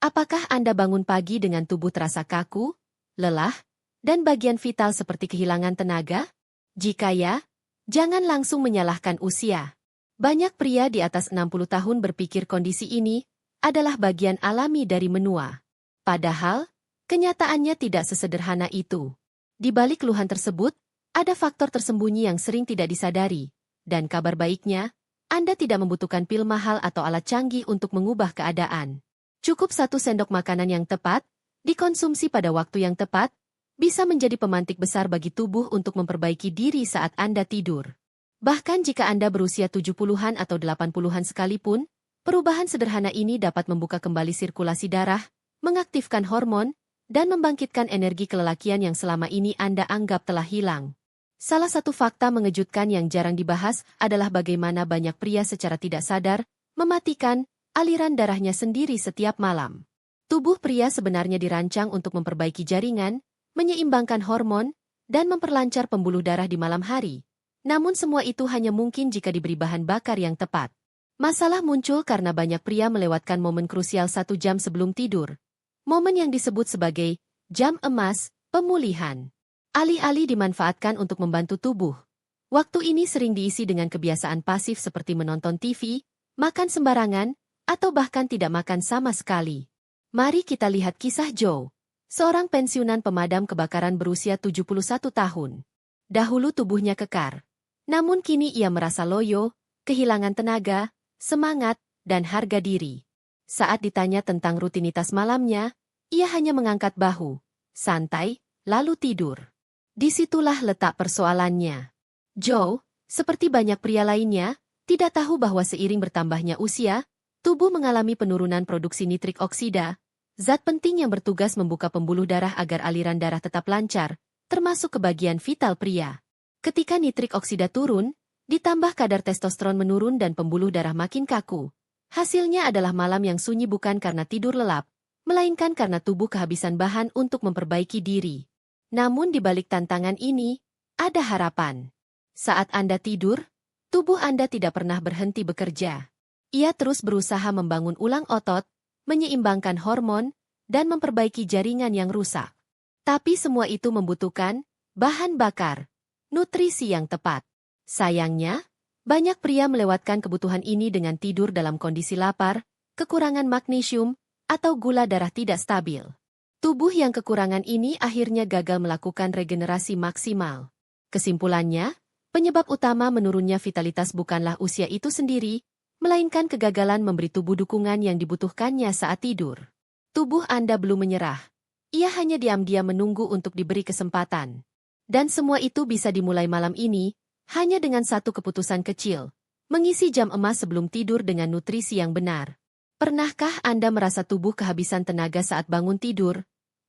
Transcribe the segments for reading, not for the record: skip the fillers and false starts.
Apakah Anda bangun pagi dengan tubuh terasa kaku, lelah, dan bagian vital seperti kehilangan tenaga? Jika ya, jangan langsung menyalahkan usia. Banyak pria di atas 60 tahun berpikir kondisi ini adalah bagian alami dari menua. Padahal, kenyataannya tidak sesederhana itu. Di balik keluhan tersebut, ada faktor tersembunyi yang sering tidak disadari. Dan kabar baiknya, Anda tidak membutuhkan pil mahal atau alat canggih untuk mengubah keadaan. Cukup 1 sendok makanan yang tepat, dikonsumsi pada waktu yang tepat, bisa menjadi pemantik besar bagi tubuh untuk memperbaiki diri saat Anda tidur. Bahkan jika Anda berusia 70-an atau 80-an sekalipun, perubahan sederhana ini dapat membuka kembali sirkulasi darah, mengaktifkan hormon, dan membangkitkan energi kelelakian yang selama ini Anda anggap telah hilang. Salah satu fakta mengejutkan yang jarang dibahas adalah bagaimana banyak pria secara tidak sadar mematikan aliran darahnya sendiri setiap malam. Tubuh pria sebenarnya dirancang untuk memperbaiki jaringan, menyeimbangkan hormon, dan memperlancar pembuluh darah di malam hari. Namun semua itu hanya mungkin jika diberi bahan bakar yang tepat. Masalah muncul karena banyak pria melewatkan momen krusial 1 jam sebelum tidur. Momen yang disebut sebagai jam emas pemulihan. Alih-alih dimanfaatkan untuk membantu tubuh, waktu ini sering diisi dengan kebiasaan pasif seperti menonton TV, makan sembarangan, atau bahkan tidak makan sama sekali. Mari kita lihat kisah Joe, seorang pensiunan pemadam kebakaran berusia 71 tahun. Dahulu tubuhnya kekar. Namun kini ia merasa loyo, kehilangan tenaga, semangat, dan harga diri. Saat ditanya tentang rutinitas malamnya, ia hanya mengangkat bahu, santai, lalu tidur. Disitulah letak persoalannya. Joe, seperti banyak pria lainnya, tidak tahu bahwa seiring bertambahnya usia, tubuh mengalami penurunan produksi nitrik oksida, zat penting yang bertugas membuka pembuluh darah agar aliran darah tetap lancar, termasuk ke bagian vital pria. Ketika nitrik oksida turun, ditambah kadar testosteron menurun dan pembuluh darah makin kaku. Hasilnya adalah malam yang sunyi bukan karena tidur lelap, melainkan karena tubuh kehabisan bahan untuk memperbaiki diri. Namun di balik tantangan ini, ada harapan. Saat Anda tidur, tubuh Anda tidak pernah berhenti bekerja. Ia terus berusaha membangun ulang otot, menyeimbangkan hormon, dan memperbaiki jaringan yang rusak. Tapi semua itu membutuhkan bahan bakar, nutrisi yang tepat. Sayangnya, banyak pria melewatkan kebutuhan ini dengan tidur dalam kondisi lapar, kekurangan magnesium, atau gula darah tidak stabil. Tubuh yang kekurangan ini akhirnya gagal melakukan regenerasi maksimal. Kesimpulannya, penyebab utama menurunnya vitalitas bukanlah usia itu sendiri, melainkan kegagalan memberi tubuh dukungan yang dibutuhkannya saat tidur. Tubuh Anda belum menyerah. Ia hanya diam-diam menunggu untuk diberi kesempatan. Dan semua itu bisa dimulai malam ini, hanya dengan satu keputusan kecil. Mengisi jam emas sebelum tidur dengan nutrisi yang benar. Pernahkah Anda merasa tubuh kehabisan tenaga saat bangun tidur?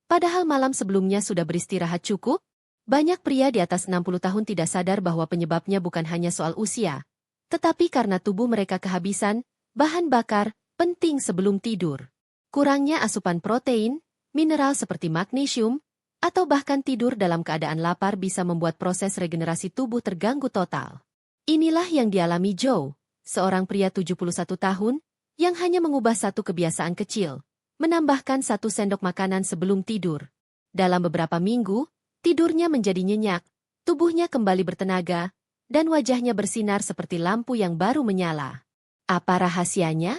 Padahal malam sebelumnya sudah beristirahat cukup? Banyak pria di atas 60 tahun tidak sadar bahwa penyebabnya bukan hanya soal usia, tetapi karena tubuh mereka kehabisan bahan bakar penting sebelum tidur. Kurangnya asupan protein, mineral seperti magnesium, atau bahkan tidur dalam keadaan lapar bisa membuat proses regenerasi tubuh terganggu total. Inilah yang dialami Joe, seorang pria 71 tahun, yang hanya mengubah satu kebiasaan kecil, menambahkan 1 sendok makanan sebelum tidur. Dalam beberapa minggu, tidurnya menjadi nyenyak, tubuhnya kembali bertenaga, dan wajahnya bersinar seperti lampu yang baru menyala. Apa rahasianya?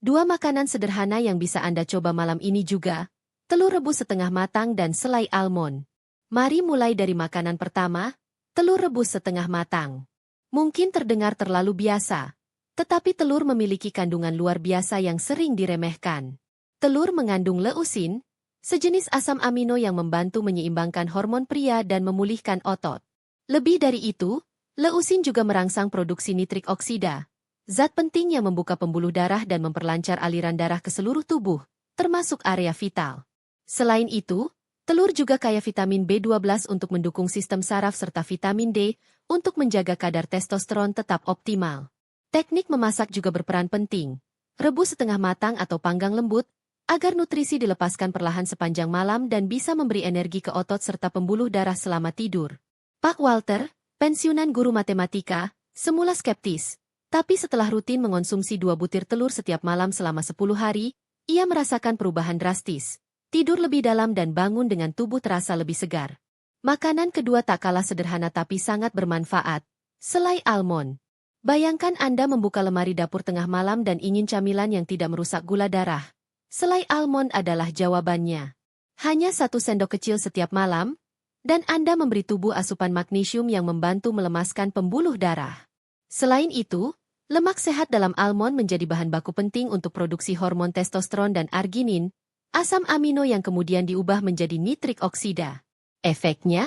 2 makanan sederhana yang bisa Anda coba malam ini juga, telur rebus setengah matang dan selai almond. Mari mulai dari makanan pertama, telur rebus setengah matang. Mungkin terdengar terlalu biasa, tetapi telur memiliki kandungan luar biasa yang sering diremehkan. Telur mengandung leusin, sejenis asam amino yang membantu menyeimbangkan hormon pria dan memulihkan otot. Lebih dari itu, leusin juga merangsang produksi nitrik oksida, zat penting yang membuka pembuluh darah dan memperlancar aliran darah ke seluruh tubuh, termasuk area vital. Selain itu, telur juga kaya vitamin B12 untuk mendukung sistem saraf serta vitamin D untuk menjaga kadar testosteron tetap optimal. Teknik memasak juga berperan penting. Rebus setengah matang atau panggang lembut, agar nutrisi dilepaskan perlahan sepanjang malam dan bisa memberi energi ke otot serta pembuluh darah selama tidur. Pak Walter, pensiunan guru matematika, semula skeptis. Tapi setelah rutin mengonsumsi 2 butir telur setiap malam selama 10 hari, ia merasakan perubahan drastis. Tidur lebih dalam dan bangun dengan tubuh terasa lebih segar. Makanan kedua tak kalah sederhana tapi sangat bermanfaat. Selai almond. Bayangkan Anda membuka lemari dapur tengah malam dan ingin camilan yang tidak merusak gula darah. Selai almond adalah jawabannya. Hanya 1 sendok kecil setiap malam, dan Anda memberi tubuh asupan magnesium yang membantu melemaskan pembuluh darah. Selain itu, lemak sehat dalam almond menjadi bahan baku penting untuk produksi hormon testosteron dan arginin, asam amino yang kemudian diubah menjadi nitrik oksida. Efeknya,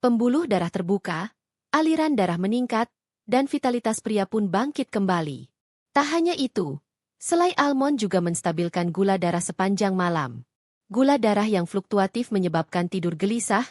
pembuluh darah terbuka, aliran darah meningkat, dan vitalitas pria pun bangkit kembali. Tak hanya itu, selai almond juga menstabilkan gula darah sepanjang malam. Gula darah yang fluktuatif menyebabkan tidur gelisah,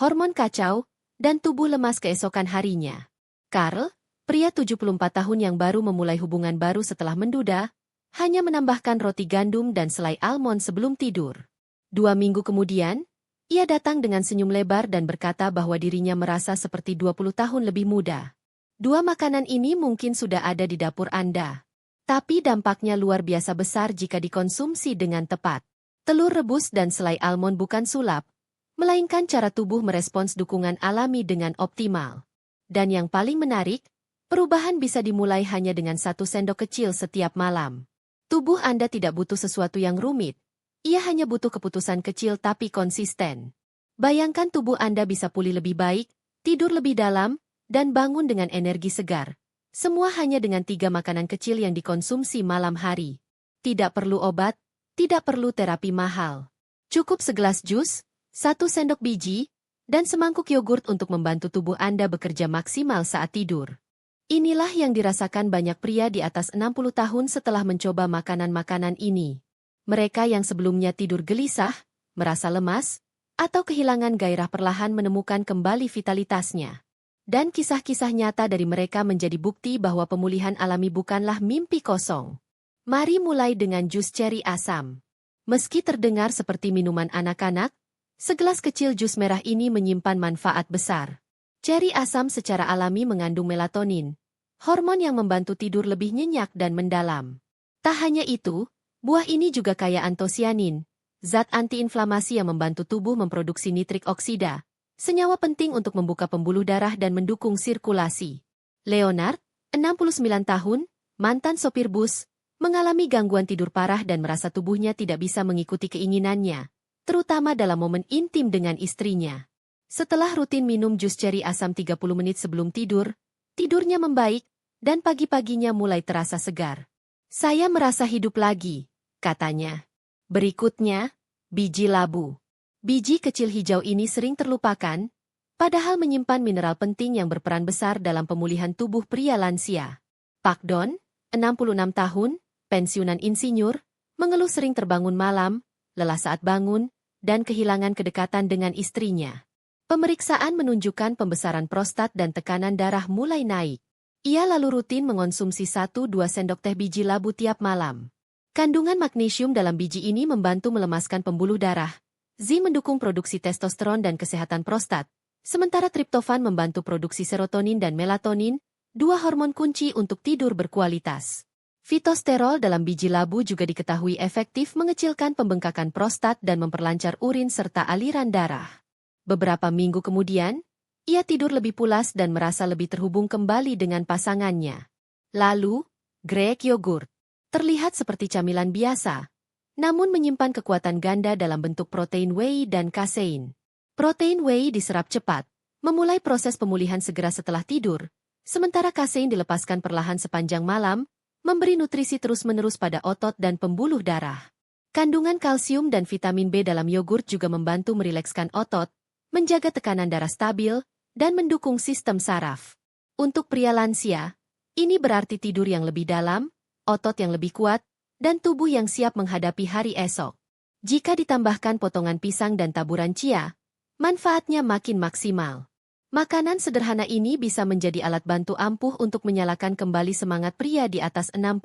hormon kacau, dan tubuh lemas keesokan harinya. Carl, pria 74 tahun yang baru memulai hubungan baru setelah menduda, hanya menambahkan roti gandum dan selai almond sebelum tidur. 2 minggu kemudian, ia datang dengan senyum lebar dan berkata bahwa dirinya merasa seperti 20 tahun lebih muda. 2 makanan ini mungkin sudah ada di dapur Anda. Tapi dampaknya luar biasa besar jika dikonsumsi dengan tepat. Telur rebus dan selai almond bukan sulap, melainkan cara tubuh merespons dukungan alami dengan optimal. Dan yang paling menarik, perubahan bisa dimulai hanya dengan 1 sendok kecil setiap malam. Tubuh Anda tidak butuh sesuatu yang rumit, ia hanya butuh keputusan kecil tapi konsisten. Bayangkan tubuh Anda bisa pulih lebih baik, tidur lebih dalam, dan bangun dengan energi segar. Semua hanya dengan 3 makanan kecil yang dikonsumsi malam hari. Tidak perlu obat, tidak perlu terapi mahal. Cukup segelas jus, 1 sendok biji, dan semangkuk yogurt untuk membantu tubuh Anda bekerja maksimal saat tidur. Inilah yang dirasakan banyak pria di atas 60 tahun setelah mencoba makanan-makanan ini. Mereka yang sebelumnya tidur gelisah, merasa lemas, atau kehilangan gairah perlahan menemukan kembali vitalitasnya. Dan kisah-kisah nyata dari mereka menjadi bukti bahwa pemulihan alami bukanlah mimpi kosong. Mari mulai dengan jus ceri asam. Meski terdengar seperti minuman anak-anak, segelas kecil jus merah ini menyimpan manfaat besar. Ceri asam secara alami mengandung melatonin, hormon yang membantu tidur lebih nyenyak dan mendalam. Tak hanya itu, buah ini juga kaya antosianin, zat antiinflamasi yang membantu tubuh memproduksi nitrik oksida, senyawa penting untuk membuka pembuluh darah dan mendukung sirkulasi. Leonard, 69 tahun, mantan sopir bus, mengalami gangguan tidur parah dan merasa tubuhnya tidak bisa mengikuti keinginannya, terutama dalam momen intim dengan istrinya. Setelah rutin minum jus ceri asam 30 menit sebelum tidur, tidurnya membaik, dan pagi-paginya mulai terasa segar. Saya merasa hidup lagi, katanya. Berikutnya, biji labu. Biji kecil hijau ini sering terlupakan, padahal menyimpan mineral penting yang berperan besar dalam pemulihan tubuh pria lansia. Pak Don, 66 tahun, pensiunan insinyur, mengeluh sering terbangun malam, lelah saat bangun, dan kehilangan kedekatan dengan istrinya. Pemeriksaan menunjukkan pembesaran prostat dan tekanan darah mulai naik. Ia lalu rutin mengonsumsi 1-2 sendok teh biji labu tiap malam. Kandungan magnesium dalam biji ini membantu melemaskan pembuluh darah. Z mendukung produksi testosteron dan kesehatan prostat, sementara triptofan membantu produksi serotonin dan melatonin, 2 hormon kunci untuk tidur berkualitas. Fitosterol dalam biji labu juga diketahui efektif mengecilkan pembengkakan prostat dan memperlancar urin serta aliran darah. Beberapa minggu kemudian, ia tidur lebih pulas dan merasa lebih terhubung kembali dengan pasangannya. Lalu, Greek yogurt. Terlihat seperti camilan biasa, namun menyimpan kekuatan ganda dalam bentuk protein whey dan kasein. Protein whey diserap cepat, memulai proses pemulihan segera setelah tidur, sementara kasein dilepaskan perlahan sepanjang malam, memberi nutrisi terus-menerus pada otot dan pembuluh darah. Kandungan kalsium dan vitamin B dalam yogurt juga membantu merilekskan otot, menjaga tekanan darah stabil, dan mendukung sistem saraf. Untuk pria lansia, ini berarti tidur yang lebih dalam, otot yang lebih kuat, dan tubuh yang siap menghadapi hari esok. Jika ditambahkan potongan pisang dan taburan chia, manfaatnya makin maksimal. Makanan sederhana ini bisa menjadi alat bantu ampuh untuk menyalakan kembali semangat pria di atas 60.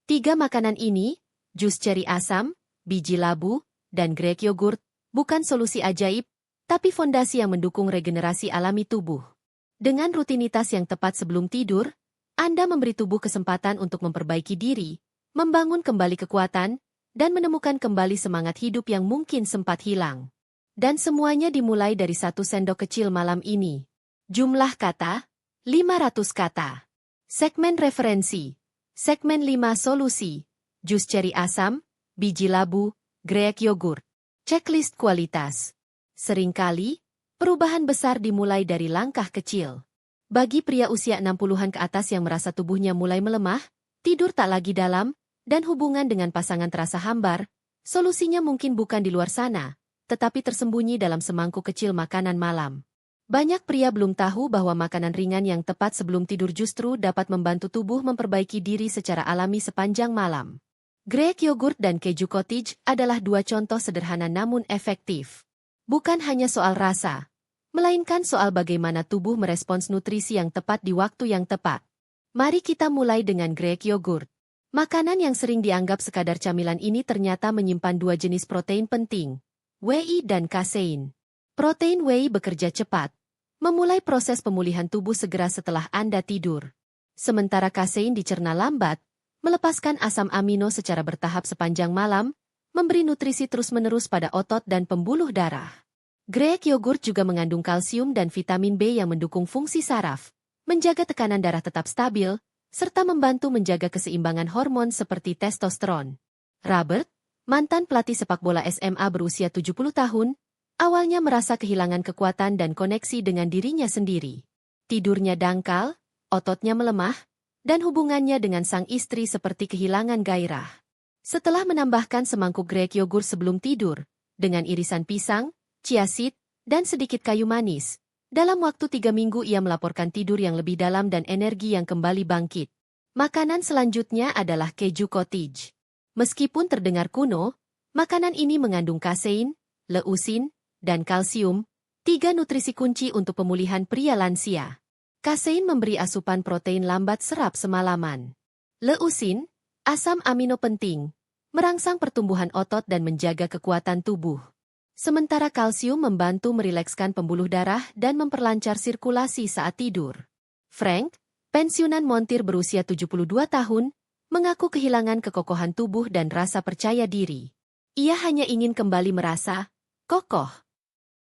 3 makanan ini, jus ceri asam, biji labu, dan Greek yogurt, bukan solusi ajaib, tapi fondasi yang mendukung regenerasi alami tubuh. Dengan rutinitas yang tepat sebelum tidur, Anda memberi tubuh kesempatan untuk memperbaiki diri, membangun kembali kekuatan, dan menemukan kembali semangat hidup yang mungkin sempat hilang. Dan semuanya dimulai dari 1 sendok kecil malam ini. Jumlah kata, 500 kata. Segmen referensi. Segmen 5 solusi. Jus ceri asam, biji labu, grek yogurt. Checklist kualitas. Seringkali, perubahan besar dimulai dari langkah kecil. Bagi pria usia 60-an ke atas yang merasa tubuhnya mulai melemah, tidur tak lagi dalam, dan hubungan dengan pasangan terasa hambar, solusinya mungkin bukan di luar sana, tetapi tersembunyi dalam semangkuk kecil makanan malam. Banyak pria belum tahu bahwa makanan ringan yang tepat sebelum tidur justru dapat membantu tubuh memperbaiki diri secara alami sepanjang malam. Grek yogurt dan keju cottage adalah 2 contoh sederhana namun efektif. Bukan hanya soal rasa, melainkan soal bagaimana tubuh merespons nutrisi yang tepat di waktu yang tepat. Mari kita mulai dengan grek yogurt. Makanan yang sering dianggap sekadar camilan ini ternyata menyimpan 2 jenis protein penting, whey dan kasein. Protein whey bekerja cepat, memulai proses pemulihan tubuh segera setelah Anda tidur. Sementara kasein dicerna lambat, melepaskan asam amino secara bertahap sepanjang malam, memberi nutrisi terus-menerus pada otot dan pembuluh darah. Grek yogurt juga mengandung kalsium dan vitamin B yang mendukung fungsi saraf, menjaga tekanan darah tetap stabil, serta membantu menjaga keseimbangan hormon seperti testosteron. Robert, mantan pelatih sepak bola SMA berusia 70 tahun, awalnya merasa kehilangan kekuatan dan koneksi dengan dirinya sendiri. Tidurnya dangkal, ototnya melemah, dan hubungannya dengan sang istri seperti kehilangan gairah. Setelah menambahkan semangkuk grek yogurt sebelum tidur, dengan irisan pisang, chia seed, dan sedikit kayu manis, dalam waktu 3 minggu ia melaporkan tidur yang lebih dalam dan energi yang kembali bangkit. Makanan selanjutnya adalah keju cottage. Meskipun terdengar kuno, makanan ini mengandung kasein, leusin, dan kalsium, 3 nutrisi kunci untuk pemulihan pria lansia. Kasein memberi asupan protein lambat serap semalaman. Leusin, asam amino penting, merangsang pertumbuhan otot dan menjaga kekuatan tubuh. Sementara kalsium membantu merilekskan pembuluh darah dan memperlancar sirkulasi saat tidur. Frank, pensiunan montir berusia 72 tahun, mengaku kehilangan kekokohan tubuh dan rasa percaya diri. Ia hanya ingin kembali merasa kokoh.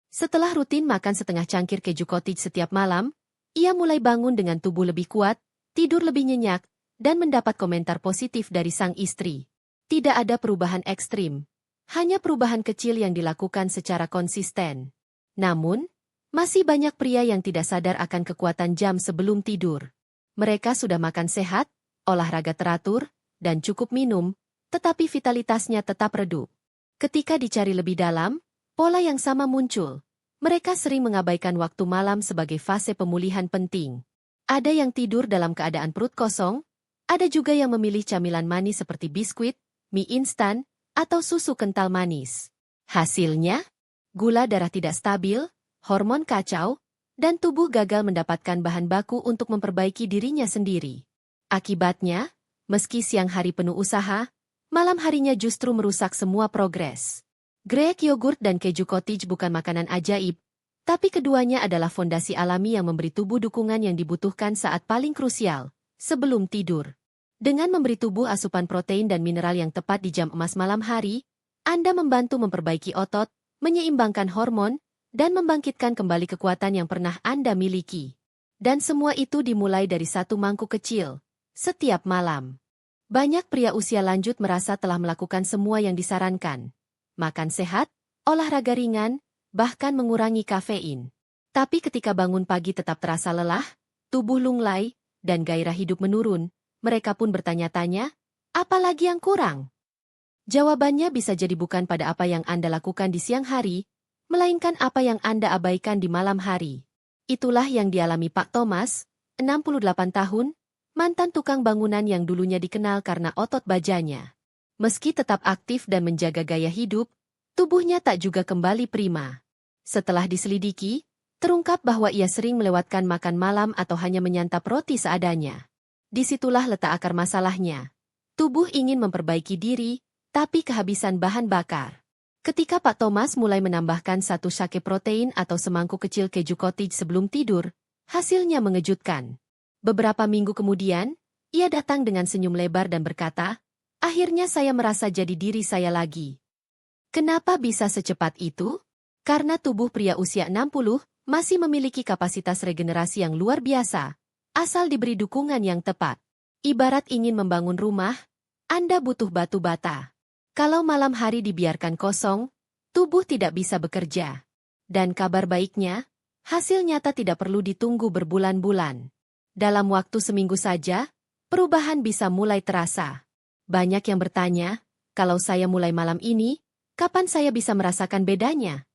Setelah rutin makan setengah cangkir keju cottage setiap malam, ia mulai bangun dengan tubuh lebih kuat, tidur lebih nyenyak, dan mendapat komentar positif dari sang istri. Tidak ada perubahan ekstrim, hanya perubahan kecil yang dilakukan secara konsisten. Namun, masih banyak pria yang tidak sadar akan kekuatan jam sebelum tidur. Mereka sudah makan sehat, olahraga teratur, dan cukup minum, tetapi vitalitasnya tetap redup. Ketika dicari lebih dalam, pola yang sama muncul. Mereka sering mengabaikan waktu malam sebagai fase pemulihan penting. Ada yang tidur dalam keadaan perut kosong, ada juga yang memilih camilan manis seperti biskuit, mie instan, atau susu kental manis. Hasilnya, gula darah tidak stabil, hormon kacau, dan tubuh gagal mendapatkan bahan baku untuk memperbaiki dirinya sendiri. Akibatnya, meski siang hari penuh usaha, malam harinya justru merusak semua progres. Grek yogurt dan keju cottage bukan makanan ajaib, tapi keduanya adalah fondasi alami yang memberi tubuh dukungan yang dibutuhkan saat paling krusial, sebelum tidur. Dengan memberi tubuh asupan protein dan mineral yang tepat di jam emas malam hari, Anda membantu memperbaiki otot, menyeimbangkan hormon, dan membangkitkan kembali kekuatan yang pernah Anda miliki. Dan semua itu dimulai dari 1 mangkuk kecil, setiap malam. Banyak pria usia lanjut merasa telah melakukan semua yang disarankan. Makan sehat, olahraga ringan, bahkan mengurangi kafein. Tapi ketika bangun pagi tetap terasa lelah, tubuh lunglai, dan gairah hidup menurun, mereka pun bertanya-tanya, apa lagi yang kurang? Jawabannya bisa jadi bukan pada apa yang Anda lakukan di siang hari, melainkan apa yang Anda abaikan di malam hari. Itulah yang dialami Pak Thomas, 68 tahun, mantan tukang bangunan yang dulunya dikenal karena otot bajanya. Meski tetap aktif dan menjaga gaya hidup, tubuhnya tak juga kembali prima. Setelah diselidiki, terungkap bahwa ia sering melewatkan makan malam atau hanya menyantap roti seadanya. Disitulah letak akar masalahnya. Tubuh ingin memperbaiki diri, tapi kehabisan bahan bakar. Ketika Pak Thomas mulai menambahkan 1 sake protein atau semangkuk kecil keju cottage sebelum tidur, hasilnya mengejutkan. Beberapa minggu kemudian, ia datang dengan senyum lebar dan berkata, Akhirnya saya merasa jadi diri saya lagi. Kenapa bisa secepat itu? Karena tubuh pria usia 60 masih memiliki kapasitas regenerasi yang luar biasa, asal diberi dukungan yang tepat. Ibarat ingin membangun rumah, Anda butuh batu bata. Kalau malam hari dibiarkan kosong, tubuh tidak bisa bekerja. Dan kabar baiknya, hasil nyata tidak perlu ditunggu berbulan-bulan. Dalam waktu seminggu saja, perubahan bisa mulai terasa. Banyak yang bertanya, kalau saya mulai malam ini, kapan saya bisa merasakan bedanya?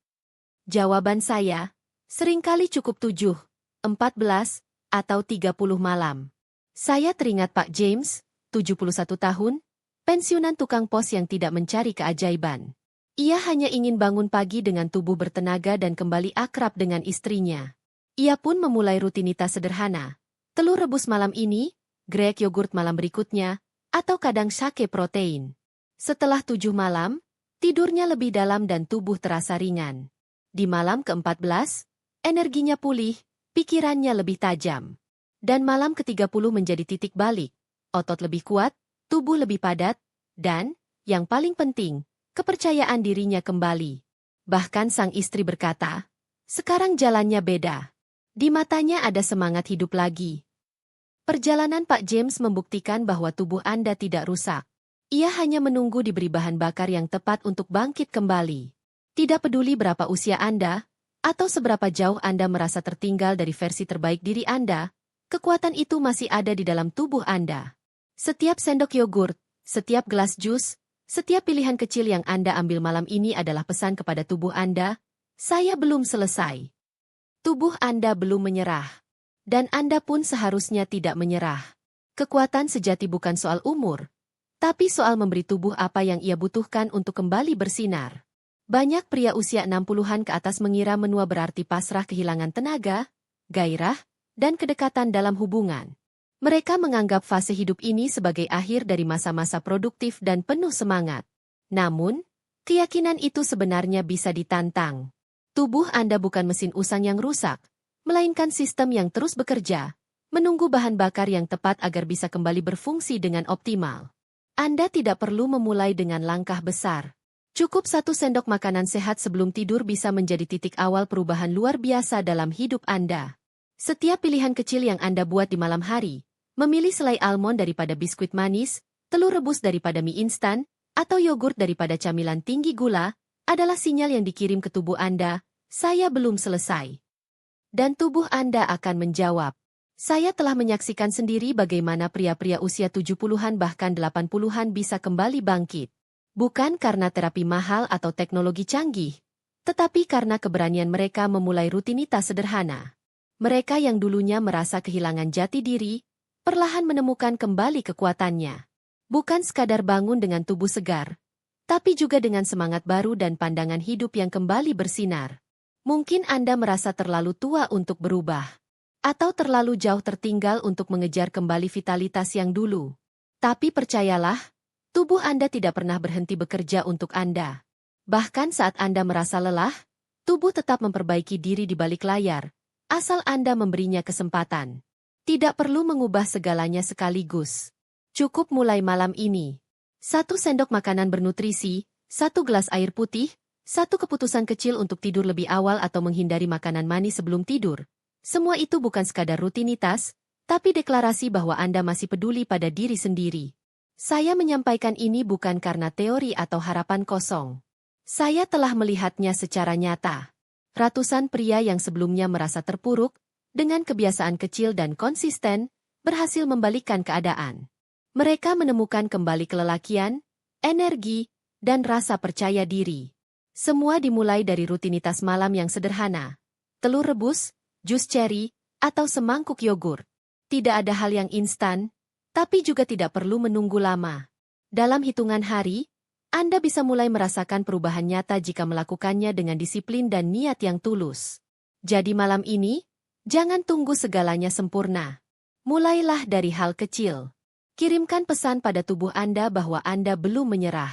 Jawaban saya, seringkali cukup 7, 14, atau 30 malam. Saya teringat Pak James, 71 tahun, pensiunan tukang pos yang tidak mencari keajaiban. Ia hanya ingin bangun pagi dengan tubuh bertenaga dan kembali akrab dengan istrinya. Ia pun memulai rutinitas sederhana. Telur rebus malam ini, grek yogurt malam berikutnya, atau kadang sake protein. Setelah 7 malam, tidurnya lebih dalam dan tubuh terasa ringan. Di malam ke-14, energinya pulih, pikirannya lebih tajam. Dan malam ke-30 menjadi titik balik. Otot lebih kuat, tubuh lebih padat, dan, yang paling penting, kepercayaan dirinya kembali. Bahkan sang istri berkata, sekarang jalannya beda. Di matanya ada semangat hidup lagi. Perjalanan Pak James membuktikan bahwa tubuh Anda tidak rusak. Ia hanya menunggu diberi bahan bakar yang tepat untuk bangkit kembali. Tidak peduli berapa usia Anda, atau seberapa jauh Anda merasa tertinggal dari versi terbaik diri Anda, kekuatan itu masih ada di dalam tubuh Anda. Setiap sendok yogurt, setiap gelas jus, setiap pilihan kecil yang Anda ambil malam ini adalah pesan kepada tubuh Anda, saya belum selesai. Tubuh Anda belum menyerah. Dan Anda pun seharusnya tidak menyerah. Kekuatan sejati bukan soal umur, tapi soal memberi tubuh apa yang ia butuhkan untuk kembali bersinar. Banyak pria usia 60-an ke atas mengira menua berarti pasrah, kehilangan tenaga, gairah, dan kedekatan dalam hubungan. Mereka menganggap fase hidup ini sebagai akhir dari masa-masa produktif dan penuh semangat. Namun, keyakinan itu sebenarnya bisa ditantang. Tubuh Anda bukan mesin usang yang rusak, melainkan sistem yang terus bekerja, menunggu bahan bakar yang tepat agar bisa kembali berfungsi dengan optimal. Anda tidak perlu memulai dengan langkah besar. Cukup 1 sendok makanan sehat sebelum tidur bisa menjadi titik awal perubahan luar biasa dalam hidup Anda. Setiap pilihan kecil yang Anda buat di malam hari, memilih selai almond daripada biskuit manis, telur rebus daripada mie instan, atau yogurt daripada camilan tinggi gula, adalah sinyal yang dikirim ke tubuh Anda, saya belum selesai. Dan tubuh Anda akan menjawab. Saya telah menyaksikan sendiri bagaimana pria-pria usia 70-an bahkan 80-an bisa kembali bangkit. Bukan karena terapi mahal atau teknologi canggih, tetapi karena keberanian mereka memulai rutinitas sederhana. Mereka yang dulunya merasa kehilangan jati diri, perlahan menemukan kembali kekuatannya. Bukan sekadar bangun dengan tubuh segar, tapi juga dengan semangat baru dan pandangan hidup yang kembali bersinar. Mungkin Anda merasa terlalu tua untuk berubah, atau terlalu jauh tertinggal untuk mengejar kembali vitalitas yang dulu. Tapi percayalah, tubuh Anda tidak pernah berhenti bekerja untuk Anda. Bahkan saat Anda merasa lelah, tubuh tetap memperbaiki diri di balik layar, asal Anda memberinya kesempatan. Tidak perlu mengubah segalanya sekaligus. Cukup mulai malam ini. 1 sendok makanan bernutrisi, 1 gelas air putih, 1 keputusan kecil untuk tidur lebih awal atau menghindari makanan manis sebelum tidur. Semua itu bukan sekadar rutinitas, tapi deklarasi bahwa Anda masih peduli pada diri sendiri. Saya menyampaikan ini bukan karena teori atau harapan kosong. Saya telah melihatnya secara nyata. Ratusan pria yang sebelumnya merasa terpuruk, dengan kebiasaan kecil dan konsisten, berhasil membalikkan keadaan. Mereka menemukan kembali kelelakian, energi, dan rasa percaya diri. Semua dimulai dari rutinitas malam yang sederhana. Telur rebus, jus ceri, atau semangkuk yogurt. Tidak ada hal yang instan, tapi juga tidak perlu menunggu lama. Dalam hitungan hari, Anda bisa mulai merasakan perubahan nyata jika melakukannya dengan disiplin dan niat yang tulus. Jadi malam ini, jangan tunggu segalanya sempurna. Mulailah dari hal kecil. Kirimkan pesan pada tubuh Anda bahwa Anda belum menyerah.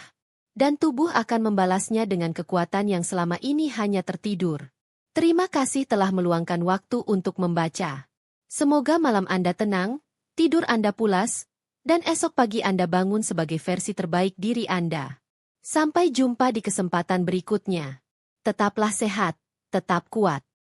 Dan tubuh akan membalasnya dengan kekuatan yang selama ini hanya tertidur. Terima kasih telah meluangkan waktu untuk membaca. Semoga malam Anda tenang, tidur Anda pulas, dan esok pagi Anda bangun sebagai versi terbaik diri Anda. Sampai jumpa di kesempatan berikutnya. Tetaplah sehat, tetap kuat.